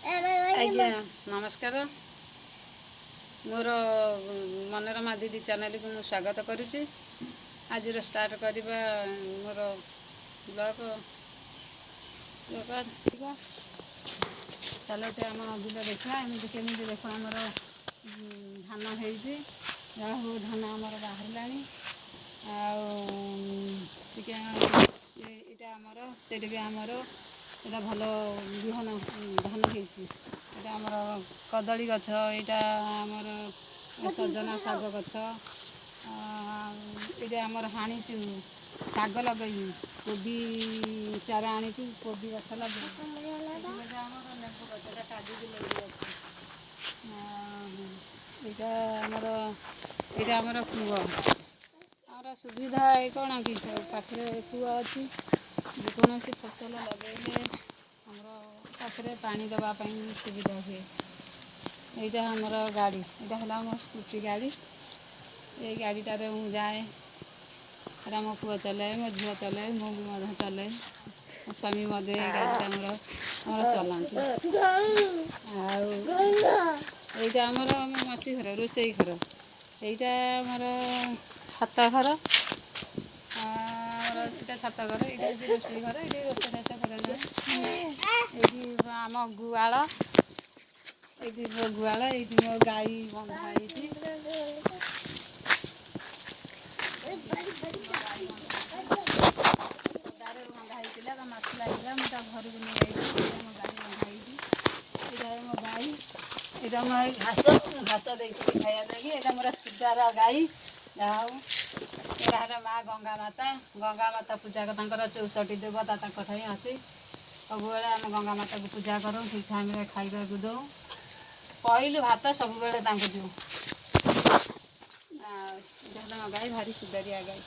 ଆଜ୍ଞା ନମସ୍କାର। ମୋର ମନୋରମା ଦିଦି ଚ୍ୟାନେଲକୁ ମୁଁ ସ୍ୱାଗତ କରୁଛି। ଆଜିର ଷ୍ଟାର୍ଟ କରିବା ମୋର ବ୍ଲଗ ଚାଲ ଆମ ବିଲ ଦେଖିବା। ଏମିତି କେମିତି ଦେଖ ଆମର ଧାନ ହେଇଛି। ଯାହା ହଉ ଧାନ ଆମର ବାହାରିଲାଣି। ଆଉ ଟିକେ ଏଇଟା ଆମର ସେଇଟା ବି ଆମର ଏଇଟା ଭଲ ବିହନ ଧାନ ହେଇଛି। ଏଇଟା ଆମର କଦଳୀ ଗଛ, ଏଇଟା ଆମର ସଜନା ଶାଗ ଗଛ, ଏଇଟା ଆମର ହାଣିଛୁ ଶାଗ ଲଗେଇଛୁ। କୋବି ଚାରା ଆଣିଛୁ, କୋବି ଗଛ ଲଗେଇଛୁ। ଏଇଟା ଆମର ଲେମ୍ବୁ ଗଛ, ଏଇଟା କାଜୁଛି ଲେମ୍ବୁ ଗଛ। ଏଇଟା ଆମର କୂଅ। ଆମର ସୁବିଧା କ'ଣ କି ପାଖରେ କୂଅ ଅଛି। ଯେକୌଣସି ଫସଲ ଲଗେଇଲେ ଆମର ପାଖରେ ପାଣି ଦେବା ପାଇଁ ସୁବିଧା ହୁଏ। ଏଇଟା ଆମର ଗାଡ଼ି, ଏଇଟା ହେଲା ଆମ ସ୍କୁଟି ଗାଡ଼ି। ଏଇ ଗାଡ଼ିଟାରେ ମୁଁ ଯାଏ। ଏଇଟା ମୋ ପୁଅ ଚଲାଏ, ମୋ ଝିଅ ଚଲାଏ, ମୁଁ ବି ମଧ୍ୟ ଚଲାଏ। ମୋ ସ୍ୱାମୀ ମଧ୍ୟ ଏଇ ଗାଡ଼ିଟା ଆମର ଚଲାନ୍ତି। ଆଉ ଏଇଟା ଆମର ମାଟି ଘର, ରୋଷେଇ ଘର। ଏଇଟା ଆମର ଛାତ ଘର। ଆମର ଏଇଟା ଛାତ ଘର, ଏଇଟା ହେଉଛି ରୋଷେଇ ଘର। ଏଇଠି ରୋଷେଇବାସ କରାଯାଏ। ଏଇଠି ଆମ ଗୁହାଳ, ଏଇଠି ମୋ ଗୁହାଳ, ଏଇଠି ମୋ ଗାଈ ବନ୍ଧା ହେଇଛି। ତାର ବନ୍ଧା ହେଇଥିଲା, ତା ମାଛି ଲାଗିଲା, ମୁଁ ତା ଘରକୁ ନେଇ ଯାଇଥିଲି। ସେଇଟା ମୋ ଗାଈ ବନ୍ଧା ହେଇଛି। ଏଇଟା ମୋ ଗାଈ, ଏଇଟା ମୋ ଘାସ ଦେଇଥିଲି ଖାଇବା ଲାଗି। ଏଇଟା ମୋର ସୁଗାର ଗାଈ। ଯାହା ହଉ ଏଇଟା ହେଲା ମା ଗଙ୍ଗା ମାତା। ଗଙ୍ଗା ମାତା ପୂଜା ତାଙ୍କର 64 ଦେବତା ତାଙ୍କ ଠାଇଁ ଅଛି। ସବୁବେଳେ ଆମେ ଗଙ୍ଗା ମାତାକୁ ପୂଜା କରୁ, ଠିକ୍ ଟାଇମ୍ରେ ଖାଇବାକୁ ଦଉ। ପହିଲୁ ଭାତ ସବୁବେଳେ ତାଙ୍କୁ ଦିଉ। ଆଉ ଏଇଟା ହେଲା ମୋ ଗାଈ, ଭାରି ସୁଗାରିଆ ଗାଈ।